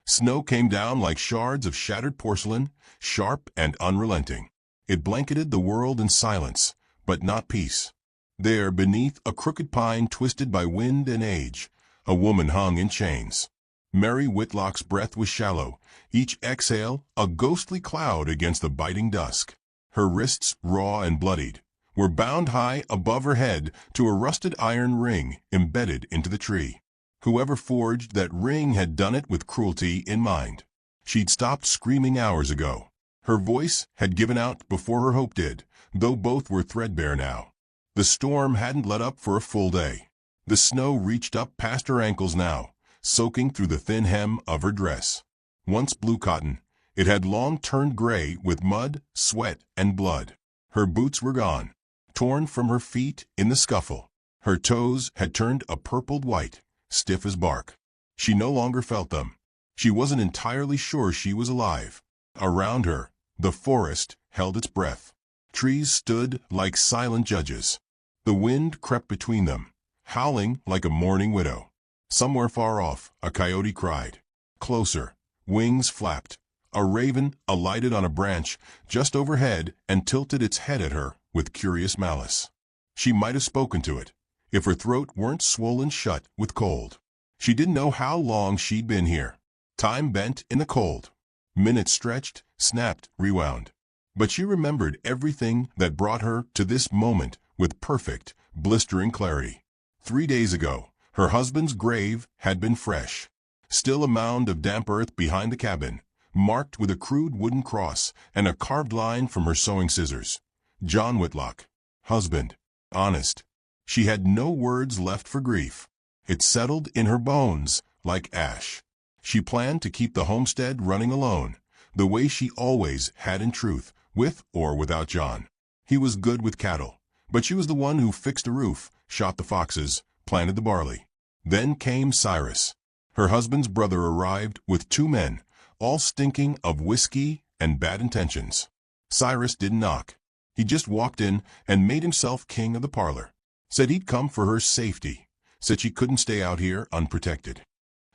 Snow came down like shards of shattered porcelain, sharp and unrelenting. It blanketed the world in silence, but not peace. There, beneath a crooked pine twisted by wind and age, a woman hung in chains. Mary Whitlock's breath was shallow, each exhale a ghostly cloud against the biting dusk. Her wrists, raw and bloodied, were bound high above her head to a rusted iron ring embedded into the tree. Whoever forged that ring had done it with cruelty in mind. She'd stopped screaming hours ago. Her voice had given out before her hope did, though both were threadbare now. The storm hadn't let up for a full day. The snow reached up past her ankles now, soaking through the thin hem of her dress. Once blue cotton, it had long turned gray with mud, sweat, and blood. Her boots were gone, torn from her feet in the scuffle. Her toes had turned a purpled white, stiff as bark. She no longer felt them. She wasn't entirely sure she was alive. Around her, the forest held its breath. Trees stood like silent judges. The wind crept between them, howling like a mourning widow. Somewhere far off, a coyote cried. Closer, wings flapped. A raven alighted on a branch just overhead and tilted its head at her with curious malice. She might have spoken to it, if her throat weren't swollen shut with cold. She didn't know how long she'd been here. Time bent in the cold. Minutes stretched, snapped, rewound. But she remembered everything that brought her to this moment with perfect, blistering clarity. 3 days ago, her husband's grave had been fresh. Still a mound of damp earth behind the cabin, marked with a crude wooden cross and a carved line from her sewing scissors. John Whitlock. Husband. Honest. She had no words left for grief. It settled in her bones like ash. She planned to keep the homestead running alone, the way she always had in truth, with or without John. He was good with cattle, but she was the one who fixed the roof, shot the foxes, planted the barley. Then came Cyrus. Her husband's brother arrived with 2 men, all stinking of whiskey and bad intentions. Cyrus didn't knock. He just walked in and made himself king of the parlor. Said he'd come for her safety. Said she couldn't stay out here unprotected.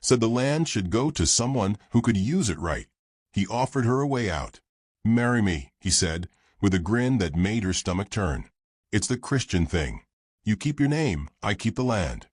Said the land should go to someone who could use it right. He offered her a way out. Marry me, he said, with a grin that made her stomach turn. It's the Christian thing. You keep your name, I keep the land.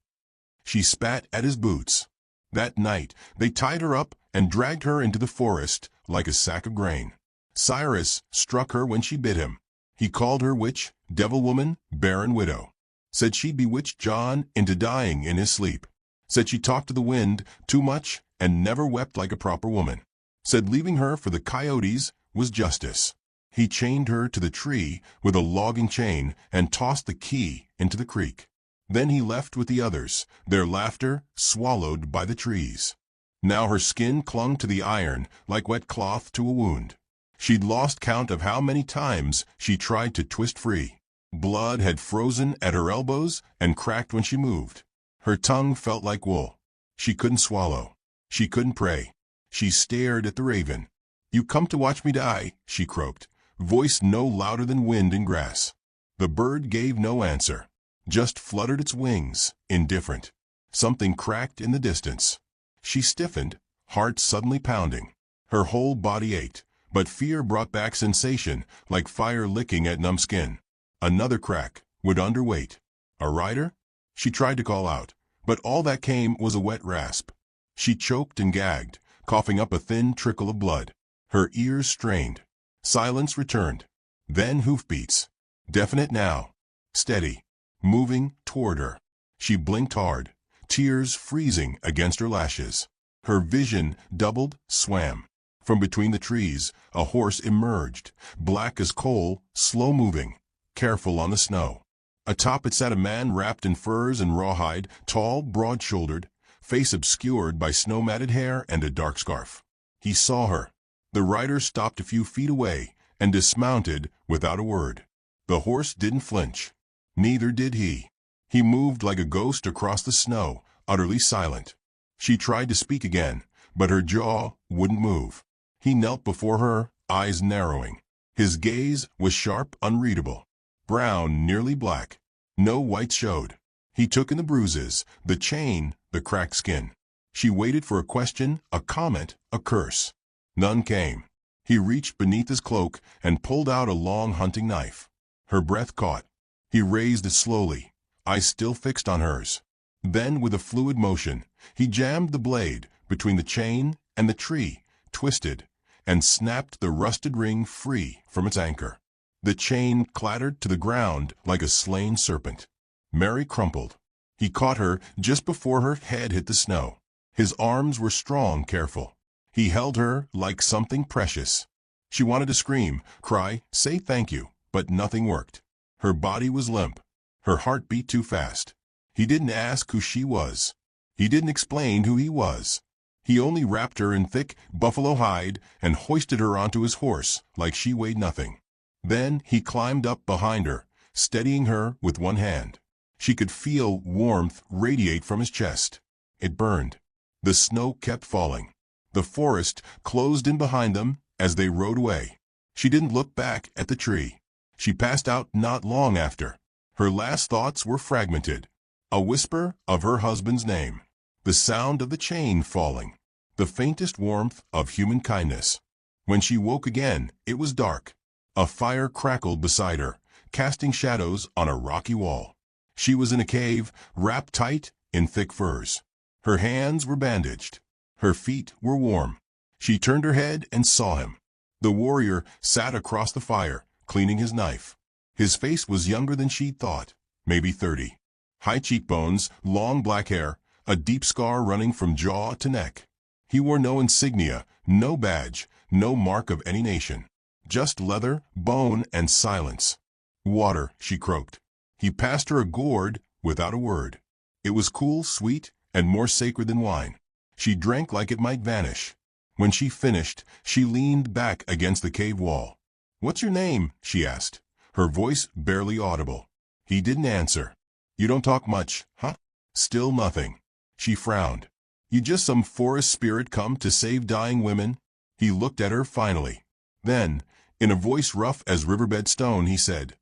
She spat at his boots. That night, they tied her up and dragged her into the forest like a sack of grain. Cyrus struck her when she bit him. He called her witch, devil woman, barren widow. Said she'd bewitched John into dying in his sleep. Said she talked to the wind too much and never wept like a proper woman. Said leaving her for the coyotes was justice. He chained her to the tree with a logging chain and tossed the key into the creek. Then he left with the others, their laughter swallowed by the trees. Now her skin clung to the iron like wet cloth to a wound. She'd lost count of how many times she tried to twist free. Blood had frozen at her elbows and cracked when she moved. Her tongue felt like wool. She couldn't swallow. She couldn't pray. She stared at the raven. You come to watch me die, she croaked, voice no louder than wind in grass. The bird gave no answer, just fluttered its wings, indifferent. Something cracked in the distance. She stiffened, heart suddenly pounding. Her whole body ached, but fear brought back sensation like fire licking at numb skin. Another crack, would underweight. A rider? She tried to call out, but all that came was a wet rasp. She choked and gagged, coughing up a thin trickle of blood. Her ears strained. Silence returned. Then hoofbeats. Definite now. Steady. Moving toward her. She blinked hard, tears freezing against her lashes. Her vision doubled, swam. From between the trees, a horse emerged, black as coal, slow-moving, careful on the snow. Atop it sat a man wrapped in furs and rawhide, tall, broad-shouldered, face obscured by snow-matted hair and a dark scarf. He saw her. The rider stopped a few feet away and dismounted without a word. The horse didn't flinch. Neither did he. He moved like a ghost across the snow, utterly silent. She tried to speak again, but her jaw wouldn't move. He knelt before her, eyes narrowing. His gaze was sharp, unreadable. Brown, nearly black. No white showed. He took in the bruises, the chain, the cracked skin. She waited for a question, a comment, a curse. None came. He reached beneath his cloak and pulled out a long hunting knife. Her breath caught. He raised it slowly, eyes still fixed on hers. Then, with a fluid motion, he jammed the blade between the chain and the tree, twisted, and snapped the rusted ring free from its anchor. The chain clattered to the ground like a slain serpent. Mary crumpled. He caught her just before her head hit the snow. His arms were strong, careful. He held her like something precious. She wanted to scream, cry, say thank you, but nothing worked. Her body was limp. Her heart beat too fast. He didn't ask who she was. He didn't explain who he was. He only wrapped her in thick buffalo hide and hoisted her onto his horse like she weighed nothing. Then he climbed up behind her, steadying her with one hand. She could feel warmth radiate from his chest. It burned. The snow kept falling. The forest closed in behind them as they rode away. She didn't look back at the tree. She passed out not long after. Her last thoughts were fragmented. A whisper of her husband's name. The sound of the chain falling. The faintest warmth of human kindness. When she woke again, it was dark. A fire crackled beside her, casting shadows on a rocky wall. She was in a cave, wrapped tight in thick furs. Her hands were bandaged. Her feet were warm. She turned her head and saw him. The warrior sat across the fire, cleaning his knife. His face was younger than she'd thought, maybe 30. High cheekbones, long black hair, a deep scar running from jaw to neck. He wore no insignia, no badge, no mark of any nation. Just leather, bone, and silence. Water, she croaked. He passed her a gourd without a word. It was cool, sweet, and more sacred than wine. She drank like it might vanish. When she finished, she leaned back against the cave wall. "What's your name?" she asked, her voice barely audible. He didn't answer. "You don't talk much, huh?" Still nothing. She frowned. "You just some forest spirit come to save dying women?" He looked at her finally. Then, in a voice rough as riverbed stone, he said,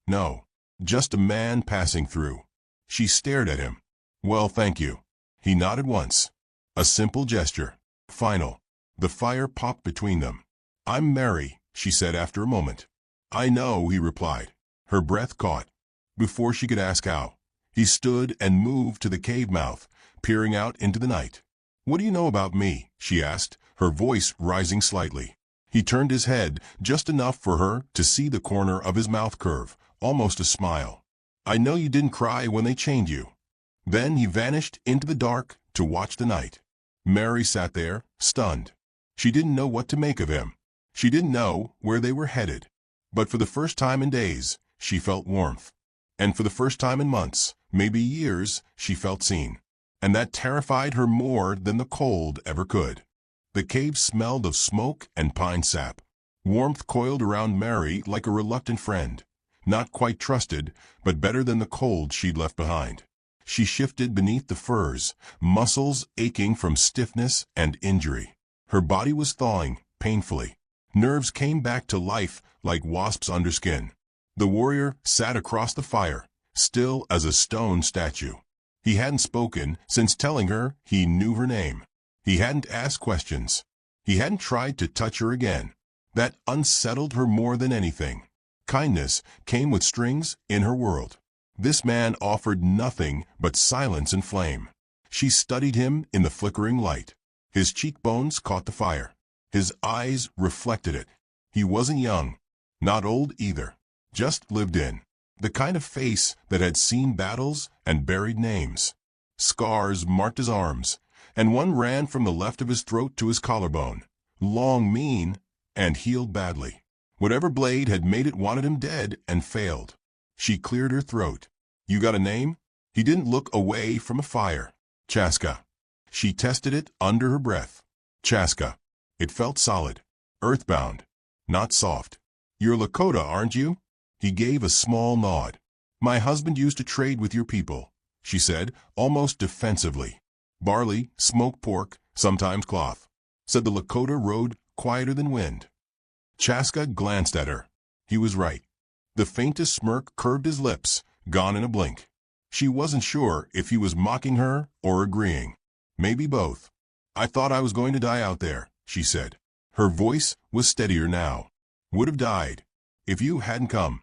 "No, just a man passing through." She stared at him. "Well, thank you." He nodded once. A simple gesture. Final. The fire popped between them. "I'm Mary," she said after a moment. "I know," he replied. Her breath caught. Before she could ask how, he stood and moved to the cave mouth, peering out into the night. "What do you know about me?" she asked, her voice rising slightly. He turned his head just enough for her to see the corner of his mouth curve, almost a smile. "I know you didn't cry when they chained you." Then he vanished into the dark to watch the night. Mary sat there, stunned. She didn't know what to make of him. She didn't know where they were headed. But for the first time in days, she felt warmth. And for the first time in months, maybe years, she felt seen. And that terrified her more than the cold ever could. The cave smelled of smoke and pine sap. Warmth coiled around Mary like a reluctant friend. Not quite trusted, but better than the cold she'd left behind. She shifted beneath the furs, muscles aching from stiffness and injury. Her body was thawing, painfully. Nerves came back to life like wasps under skin. The warrior sat across the fire, still as a stone statue. He hadn't spoken since telling her he knew her name. He hadn't asked questions. He hadn't tried to touch her again. That unsettled her more than anything. Kindness came with strings in her world. This man offered nothing but silence and flame. She studied him in the flickering light. His cheekbones caught the fire. His eyes reflected it. He wasn't young, not old either, just lived in. The kind of face that had seen battles and buried names. Scars marked his arms, and one ran from the left of his throat to his collarbone. Long, mean, and healed badly. Whatever blade had made it wanted him dead and failed. She cleared her throat. "You got a name?" He didn't look away from a fire. "Chaska." She tested it under her breath. "Chaska." It felt solid, earthbound, not soft. "You're Lakota, aren't you?" He gave a small nod. "My husband used to trade with your people," she said, almost defensively. "Barley, smoked pork, sometimes cloth." Said the Lakota rode quieter than wind. Chaska glanced at her. He was right. The faintest smirk curved his lips, gone in a blink. She wasn't sure if he was mocking her or agreeing. Maybe both. I thought I was going to die out there, she said. Her voice was steadier now. Would have died. If you hadn't come.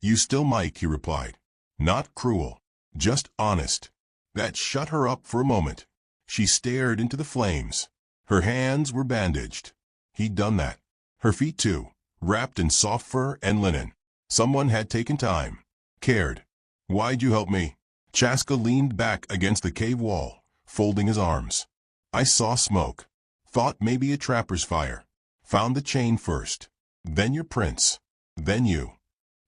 You still might, he replied. Not cruel. Just honest. That shut her up for a moment. She stared into the flames. Her hands were bandaged. He'd done that. Her feet too, wrapped in soft fur and linen. Someone had taken time. Cared. Why'd you help me? Chaska leaned back against the cave wall, folding his arms. I saw smoke. Thought maybe a trapper's fire. Found the chain first. Then your prints. Then you.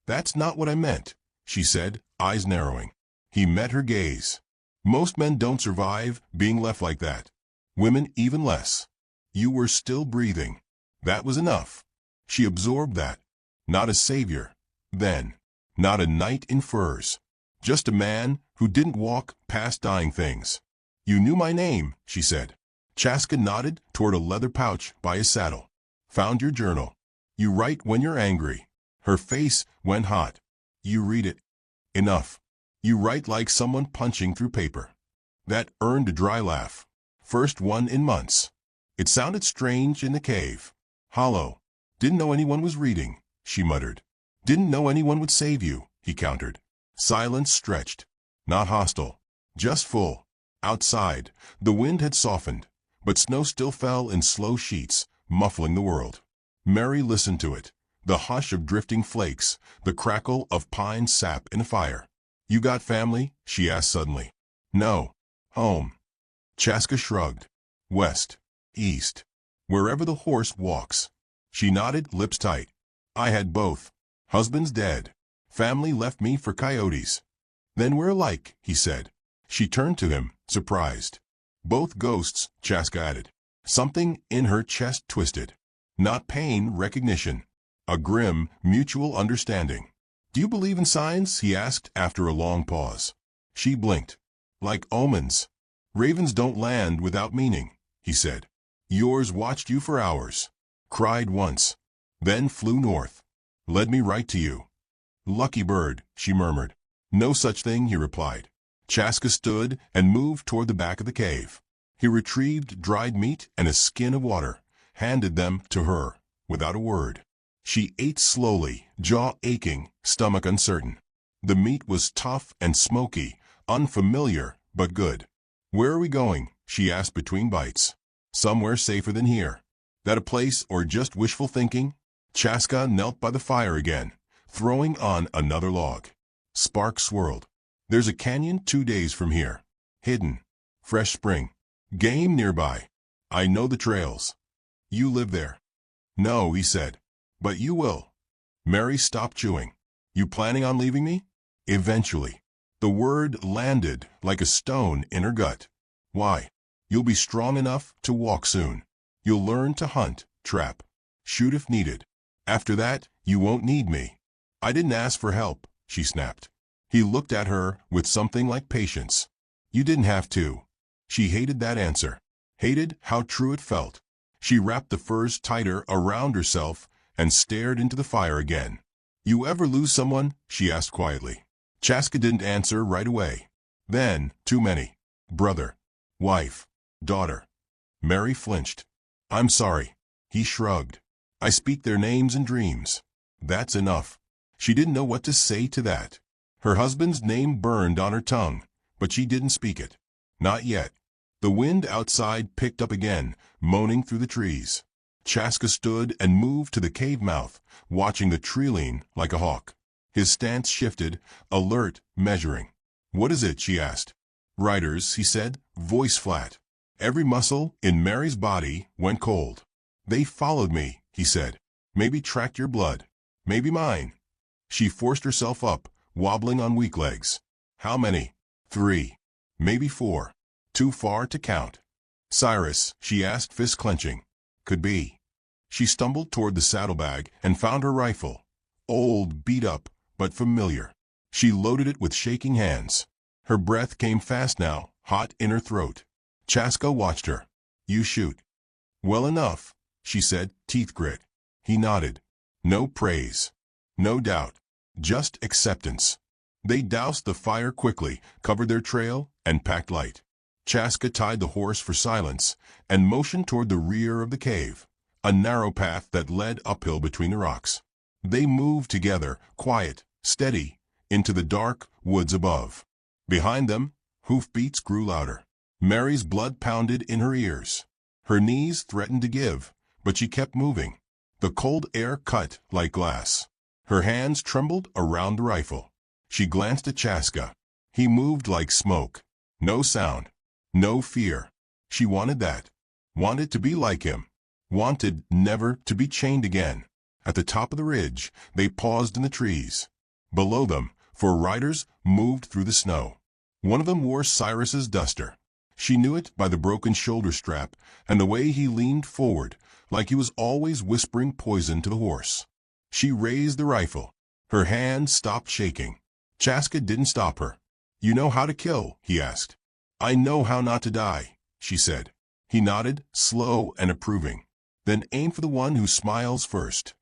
That's not what I meant, she said, eyes narrowing. He met her gaze. Most men don't survive being left like that. Women even less. You were still breathing. That was enough. She absorbed that. Not a savior. Then. Not a knight in furs. Just a man who didn't walk past dying things. You knew my name, she said. Chaska nodded toward a leather pouch by his saddle. Found your journal. You write when you're angry. Her face went hot. You read it. Enough. You write like someone punching through paper. That earned a dry laugh. First one in months. It sounded strange in the cave. Hollow. Didn't know anyone was reading, she muttered. Didn't know anyone would save you, he countered. Silence stretched. Not hostile. Just full. Outside, the wind had softened, but snow still fell in slow sheets, muffling the world. Mary listened to it. The hush of drifting flakes, the crackle of pine sap in a fire. You got family? She asked suddenly. No. Home. Chaska shrugged. West. East. Wherever the horse walks. She nodded, lips tight. I had both. Husband's dead. Family left me for coyotes. Then we're alike, he said. She turned to him, surprised. Both ghosts, Chaska added. Something in her chest twisted. Not pain, recognition. A grim, mutual understanding. Do you believe in signs? He asked after a long pause. She blinked. Like omens. Ravens don't land without meaning, he said. Yours watched you for hours. Cried once. Then flew north. Led me right to you. Lucky bird, she murmured. No such thing, he replied. Chaska stood and moved toward the back of the cave. He retrieved dried meat and a skin of water, handed them to her, without a word. She ate slowly, jaw aching, stomach uncertain. The meat was tough and smoky, unfamiliar, but good. Where are we going? She asked between bites. Somewhere safer than here. That a place or just wishful thinking? Chaska knelt by the fire again, throwing on another log. Sparks swirled. There's a canyon 2 days from here. Hidden. Fresh spring. Game nearby. I know the trails. You live there. No, he said. But you will. Mary stopped chewing. You planning on leaving me? Eventually. The word landed like a stone in her gut. Why? You'll be strong enough to walk soon. You'll learn to hunt, trap, shoot if needed. After that, you won't need me. I didn't ask for help, she snapped. He looked at her with something like patience. You didn't have to. She hated that answer. Hated how true it felt. She wrapped the furs tighter around herself and stared into the fire again. You ever lose someone? She asked quietly. Chaska didn't answer right away. Then, too many. Brother. Wife. Daughter. Mary flinched. I'm sorry. He shrugged. I speak their names in dreams. That's enough. She didn't know what to say to that. Her husband's name burned on her tongue, but she didn't speak it. Not yet. The wind outside picked up again, moaning through the trees. Chaska stood and moved to the cave mouth, watching the tree like a hawk. His stance shifted, alert, measuring. What is it? She asked. Riders, he said, voice flat. Every muscle in Mary's body went cold. They followed me, he said. Maybe tracked your blood. Maybe mine. She forced herself up, wobbling on weak legs. How many? 3. Maybe 4. Too far to count. Cyrus, she asked, fist clenching. Could be. She stumbled toward the saddlebag and found her rifle. Old, beat up, but familiar. She loaded it with shaking hands. Her breath came fast now, hot in her throat. Chaska watched her. You shoot. Well enough, she said, teeth grit. He nodded. No praise. No doubt. Just acceptance. They doused the fire quickly, covered their trail, and packed light. Chaska tied the horse for silence and motioned toward the rear of the cave, a narrow path that led uphill between the rocks. They moved together, quiet, steady, into the dark woods above. Behind them, hoofbeats grew louder. Mary's blood pounded in her ears. Her knees threatened to give, but she kept moving. The cold air cut like glass. Her hands trembled around the rifle. She glanced at Chaska. He moved like smoke. No sound. No fear. She wanted that. Wanted to be like him. Wanted never to be chained again. At the top of the ridge, they paused in the trees. Below them, 4 riders moved through the snow. One of them wore Cyrus's duster. She knew it by the broken shoulder strap and the way he leaned forward, like he was always whispering poison to the horse. She raised the rifle. Her hand stopped shaking. Chaska didn't stop her. "You know how to kill?" he asked. "I know how not to die," she said. He nodded, slow and approving. "Then aim for the one who smiles first."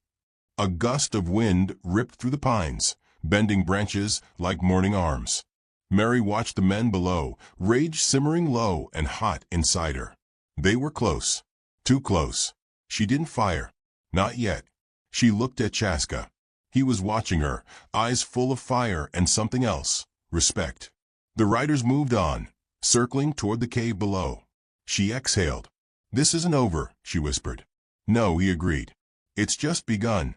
A gust of wind ripped through the pines, bending branches like morning arms. Mary watched the men below, rage simmering low and hot inside her. They were close. Too close. She didn't fire. Not yet. She looked at Chaska. He was watching her, eyes full of fire and something else, respect. The riders moved on, circling toward the cave below. She exhaled. "This isn't over," she whispered. "No," he agreed. "It's just begun."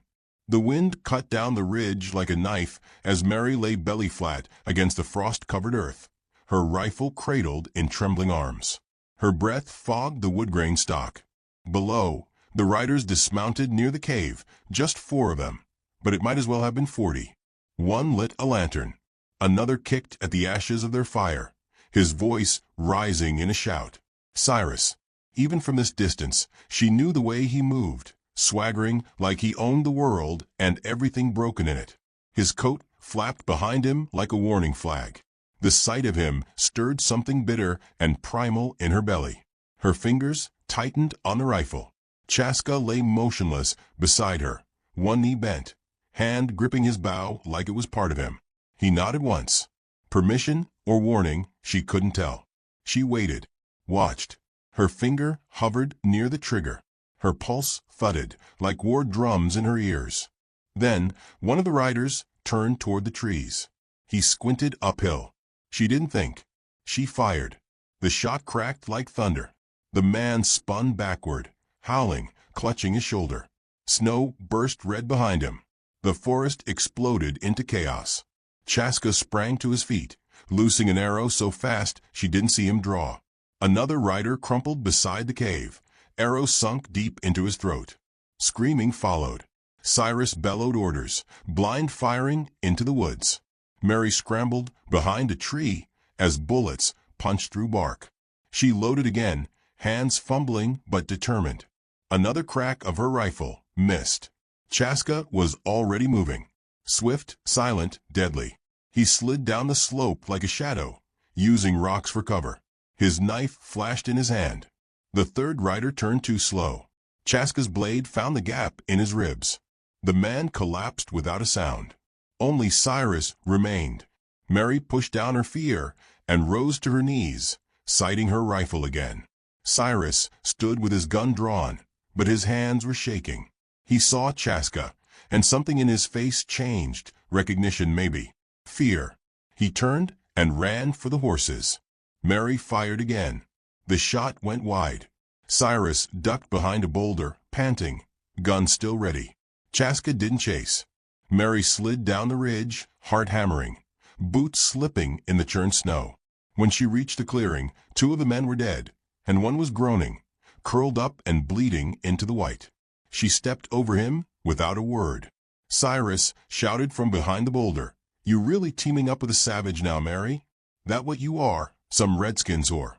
The wind cut down the ridge like a knife as Mary lay belly flat against the frost-covered earth, her rifle cradled in trembling arms. Her breath fogged the wood-grain stock. Below, the riders dismounted near the cave, just 4 of them, but it might as well have been 40. One lit a lantern. Another kicked at the ashes of their fire, his voice rising in a shout. Cyrus. Even from this distance, she knew the way he moved, swaggering like he owned the world and everything broken in it. His coat flapped behind him like a warning flag. The sight of him stirred something bitter and primal in her belly. Her fingers tightened on the rifle. Chaska lay motionless beside her, one knee bent, hand gripping his bow like it was part of him. He nodded once. Permission or warning, she couldn't tell. She waited, watched. Her finger hovered near the trigger. Her pulse thudded like war drums in her ears. Then one of the riders turned toward the trees. He squinted uphill. She didn't think. She fired. The shot cracked like thunder. The man spun backward, howling, clutching his shoulder. Snow burst red behind him. The forest exploded into chaos. Chaska sprang to his feet, loosing an arrow so fast she didn't see him draw. Another rider crumpled beside the cave. Arrow sunk deep into his throat. Screaming followed. Cyrus bellowed orders, blind firing into the woods. Mary scrambled behind a tree as bullets punched through bark. She loaded again, hands fumbling but determined. Another crack of her rifle missed. Chaska was already moving. Swift, silent, deadly. He slid down the slope like a shadow, using rocks for cover. His knife flashed in his hand. The third rider turned too slow. Chaska's blade found the gap in his ribs. The man collapsed without a sound. Only Cyrus remained. Mary pushed down her fear and rose to her knees, sighting her rifle again. Cyrus stood with his gun drawn, but his hands were shaking. He saw Chaska, and something in his face changed, recognition maybe, fear. He turned and ran for the horses. Mary fired again. The shot went wide. Cyrus ducked behind a boulder, panting, gun still ready. Chaska didn't chase. Mary slid down the ridge, heart hammering, boots slipping in the churned snow. When she reached the clearing, 2 of the men were dead, and one was groaning, curled up and bleeding into the white. She stepped over him without a word. Cyrus shouted from behind the boulder, "You really teaming up with a savage now, Mary? That what you are, some redskin's whore?"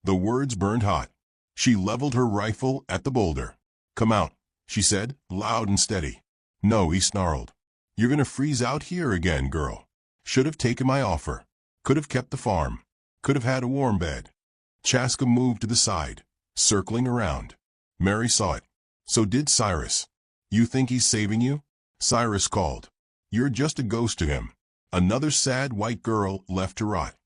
The words burned hot. She leveled her rifle at the boulder. "Come out," she said, loud and steady. "No," he snarled. "You're gonna freeze out here again, girl. Should have taken my offer. Could have kept the farm. Could have had a warm bed." Chaska moved to the side, circling around. Mary saw it. So did Cyrus. "You think he's saving you?" Cyrus called. "You're just a ghost to him. Another sad white girl left to rot."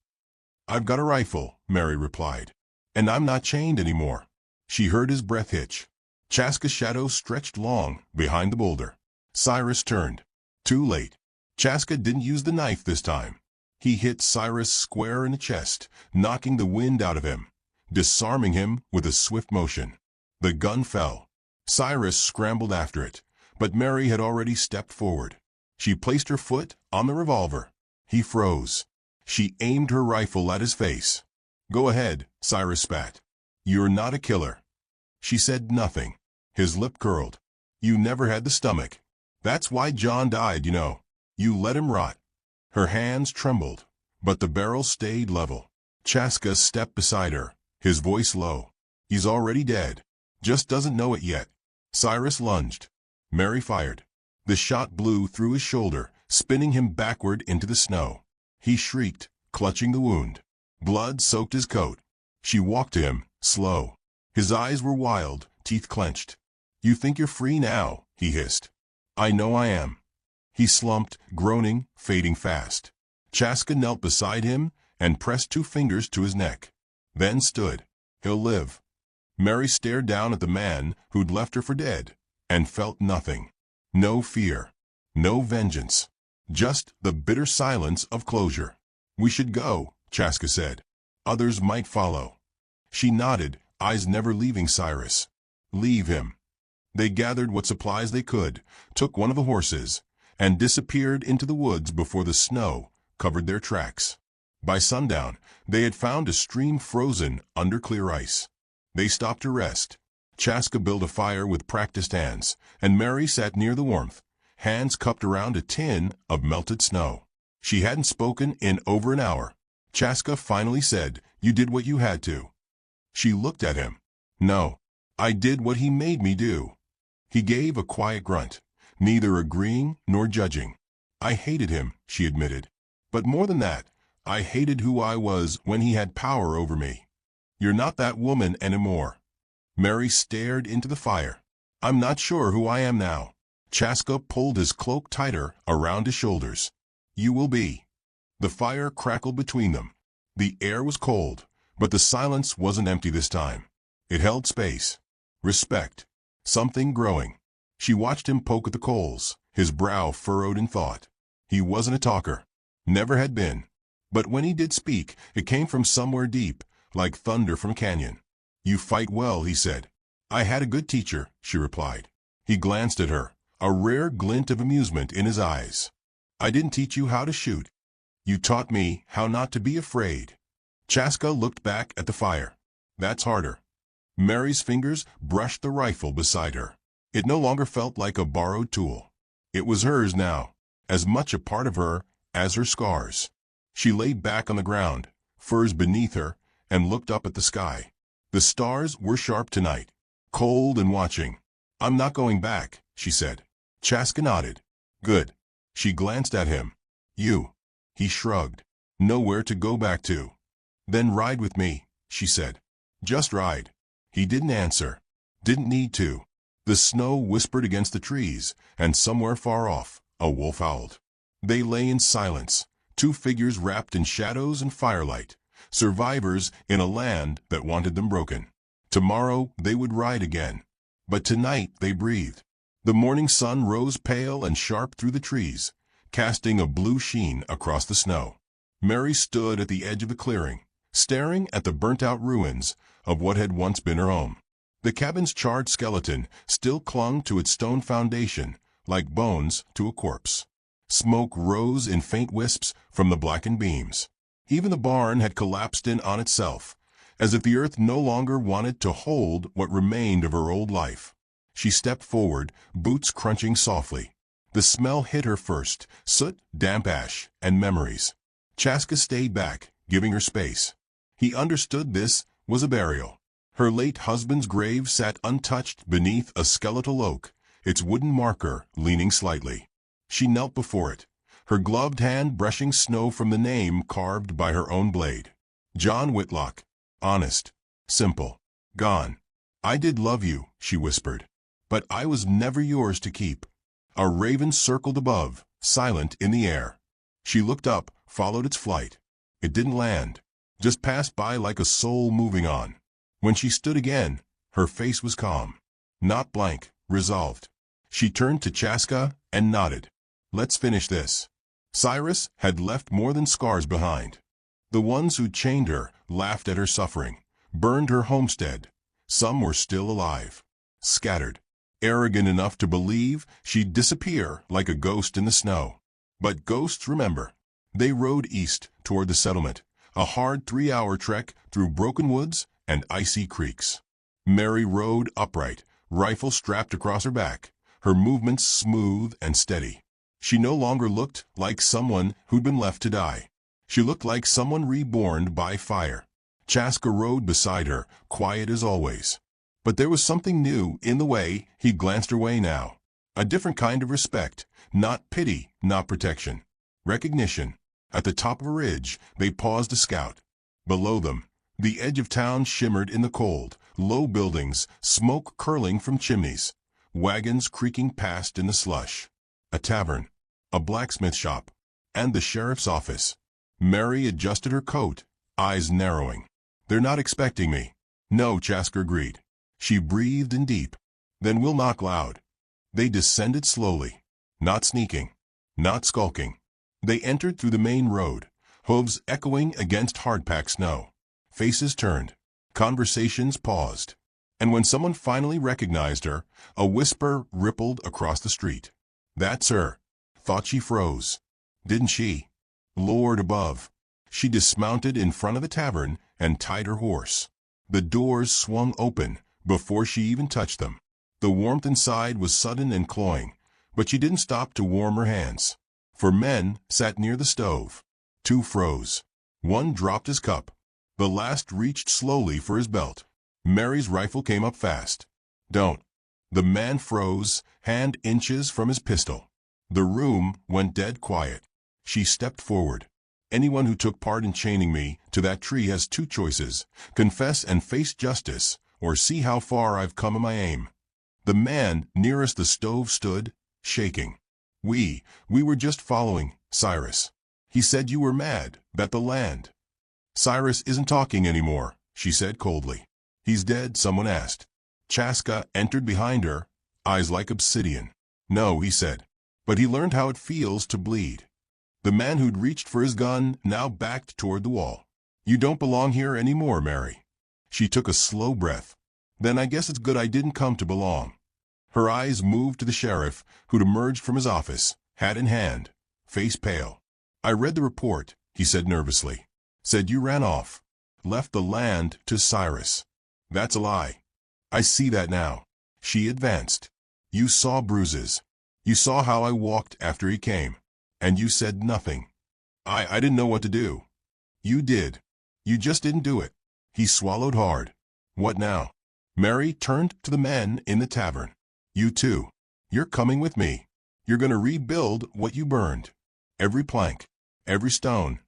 "I've got a rifle," Mary replied. "And I'm not chained anymore." She heard his breath hitch. Chaska's shadow stretched long behind the boulder. Cyrus turned. Too late. Chaska didn't use the knife this time. He hit Cyrus square in the chest, knocking the wind out of him, disarming him with a swift motion. The gun fell. Cyrus scrambled after it, but Mary had already stepped forward. She placed her foot on the revolver. He froze. She aimed her rifle at his face. "Go ahead," Cyrus spat. "You're not a killer." She said nothing. His lip curled. "You never had the stomach. That's why John died, you know. You let him rot." Her hands trembled, but the barrel stayed level. Chaska stepped beside her, his voice low. "He's already dead. Just doesn't know it yet." Cyrus lunged. Mary fired. The shot blew through his shoulder, spinning him backward into the snow. He shrieked, clutching the wound. Blood soaked his coat. She walked to him, slow. His eyes were wild, teeth clenched. "You think you're free now," he hissed. "I know I am." He slumped, groaning, fading fast. Chaska knelt beside him and pressed 2 fingers to his neck. Then stood. "He'll live." Mary stared down at the man who'd left her for dead, and felt nothing. No fear. No vengeance. Just the bitter silence of closure. "We should go," Chaska said. "Others might follow." She nodded, eyes never leaving Cyrus. "Leave him." They gathered what supplies they could, took one of the horses, and disappeared into the woods before the snow covered their tracks. By sundown, they had found a stream frozen under clear ice. They stopped to rest. Chaska built a fire with practiced hands, and Mary sat near the warmth, hands cupped around a tin of melted snow. She hadn't spoken in over an hour. Chaska finally said, "You did what you had to." She looked at him. "No, I did what he made me do." He gave a quiet grunt, neither agreeing nor judging. "I hated him," she admitted. "But more than that, I hated who I was when he had power over me." "You're not that woman anymore." Mary stared into the fire. "I'm not sure who I am now." Chaska pulled his cloak tighter around his shoulders. "You will be." The fire crackled between them. The air was cold, but the silence wasn't empty this time. It held space. Respect. Something growing. She watched him poke at the coals, his brow furrowed in thought. He wasn't a talker. Never had been. But when he did speak, it came from somewhere deep, like thunder from a canyon. "You fight well," he said. "I had a good teacher," she replied. He glanced at her, a rare glint of amusement in his eyes. "I didn't teach you how to shoot. You taught me how not to be afraid." Chaska looked back at the fire. "That's harder." Mary's fingers brushed the rifle beside her. It no longer felt like a borrowed tool. It was hers now, as much a part of her as her scars. She lay back on the ground, furs beneath her, and looked up at the sky. The stars were sharp tonight, cold and watching. "I'm not going back," she said. Chaska nodded. "Good." She glanced at him. "You." He shrugged. "Nowhere to go back to." "Then ride with me," she said. "Just ride." He didn't answer. Didn't need to. The snow whispered against the trees, and somewhere far off, a wolf howled. They lay in silence, 2 figures wrapped in shadows and firelight, survivors in a land that wanted them broken. Tomorrow they would ride again. But tonight they breathed. The morning sun rose pale and sharp through the trees, casting a blue sheen across the snow. Mary stood at the edge of the clearing, staring at the burnt-out ruins of what had once been her home. The cabin's charred skeleton still clung to its stone foundation, like bones to a corpse. Smoke rose in faint wisps from the blackened beams. Even the barn had collapsed in on itself, as if the earth no longer wanted to hold what remained of her old life. She stepped forward, boots crunching softly. The smell hit her first, soot, damp ash, and memories. Chaska stayed back, giving her space. He understood this was a burial. Her late husband's grave sat untouched beneath a skeletal oak, its wooden marker leaning slightly. She knelt before it, her gloved hand brushing snow from the name carved by her own blade. John Whitlock. Honest. Simple. Gone. "I did love you," she whispered. "But I was never yours to keep." A raven circled above, silent in the air. She looked up, followed its flight. It didn't land. just passed by like a soul moving on. When she stood again, her face was calm. Not blank, resolved. She turned to Chaska and nodded. Let's finish this. Cyrus had left more than scars behind. The ones who chained her laughed at her suffering, burned her homestead. Some were still alive, scattered, arrogant enough to believe she'd disappear like a ghost in the snow. But ghosts remember. They rode east toward the settlement, a hard 3-hour trek through broken woods and icy creeks. Mary rode upright, rifle strapped across her back, her movements smooth and steady. She no longer looked like someone who'd been left to die. She looked like someone reborn by fire. Chaska rode beside her, quiet as always. But there was something new in the way he glanced her way now. A different kind of respect, not pity, not protection. Recognition. At the top of a ridge, they paused to scout. Below them, the edge of town shimmered in the cold, low buildings, smoke curling from chimneys, wagons creaking past in the slush. A tavern, a blacksmith shop, and the sheriff's office. Mary adjusted her coat, eyes narrowing. They're not expecting me. No, Chaska agreed. She breathed in deep. Then we'll knock loud. They descended slowly, not sneaking, not skulking. They entered through the main road, hooves echoing against hard-packed snow. Faces turned. Conversations paused. And when someone finally recognized her, a whisper rippled across the street. That's her. Thought she froze. Didn't she? Lord above. She dismounted in front of the tavern and tied her horse. The doors swung open before she even touched them. The warmth inside was sudden and cloying, but she didn't stop to warm her hands. 4 men sat near the stove. 2 froze. 1 dropped his cup. The last reached slowly for his belt. Mary's rifle came up fast. Don't. The man froze, hand inches from his pistol. The room went dead quiet. She stepped forward. Anyone who took part in chaining me to that tree has 2 choices: confess and face justice, or see how far I've come in my aim. The man nearest the stove stood, shaking. We were just following Cyrus. He said you were mad, that the land. Cyrus isn't talking anymore, she said coldly. He's dead, someone asked. Chaska entered behind her, eyes like obsidian. No, he said. But he learned how it feels to bleed. The man who'd reached for his gun now backed toward the wall. You don't belong here anymore, Mary. She took a slow breath. Then I guess it's good I didn't come to belong. Her eyes moved to the sheriff, who'd emerged from his office, hat in hand, face pale. I read the report, he said nervously. Said you ran off. Left the land to Cyrus. That's a lie. I see that now. She advanced. You saw bruises. You saw how I walked after he came. And you said nothing. I didn't know what to do. You did. You just didn't do it. He swallowed hard. What now? Mary turned to the men in the tavern. You too. You're coming with me. You're going to rebuild what you burned. Every plank. Every stone.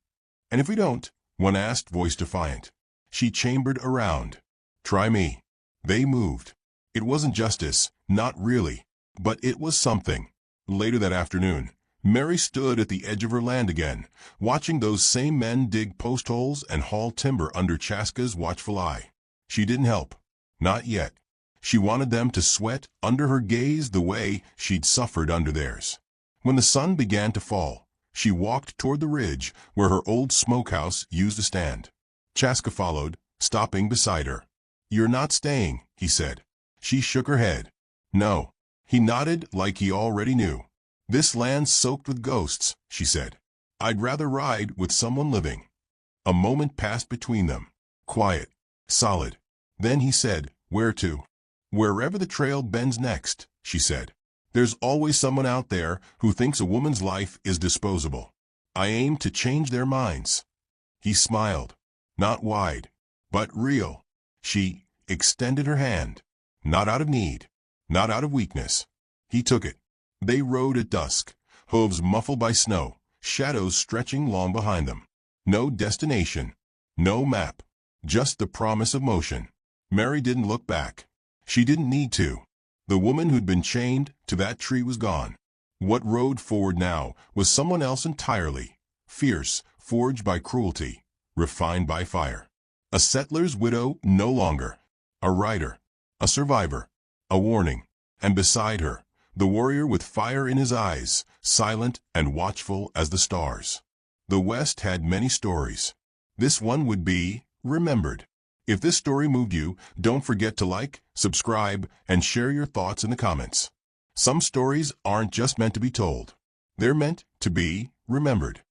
And if we don't, one asked, voice defiant. She chambered around. Try me. They moved. It wasn't justice, not really. But it was something. Later that afternoon, Mary stood at the edge of her land again, watching those same men dig post holes and haul timber under Chaska's watchful eye. She didn't help. Not yet. She wanted them to sweat under her gaze the way she'd suffered under theirs. When the sun began to fall, she walked toward the ridge where her old smokehouse used to stand. Chaska followed, stopping beside her. You're not staying, he said. She shook her head. No. He nodded like he already knew. This land's soaked with ghosts, she said. I'd rather ride with someone living. A moment passed between them. Quiet. Solid. Then he said, where to? Wherever the trail bends next, she said. There's always someone out there who thinks a woman's life is disposable. I aim to change their minds. He smiled. Not wide, but real. She extended her hand. Not out of need. Not out of weakness. He took it. They rode at dusk, hooves muffled by snow, shadows stretching long behind them. No destination. No map. Just the promise of motion. Mary didn't look back. She didn't need to. The woman who'd been chained to that tree was gone. What rode forward now was someone else entirely. Fierce, forged by cruelty. refined by fire. A settler's widow no longer. A rider, a survivor, a warning. And beside her, the warrior with fire in his eyes, silent and watchful as the stars. The West had many stories. This one would be remembered. If this story moved you, don't forget to like, subscribe, and share your thoughts in the comments. Some stories aren't just meant to be told. They're meant to be remembered.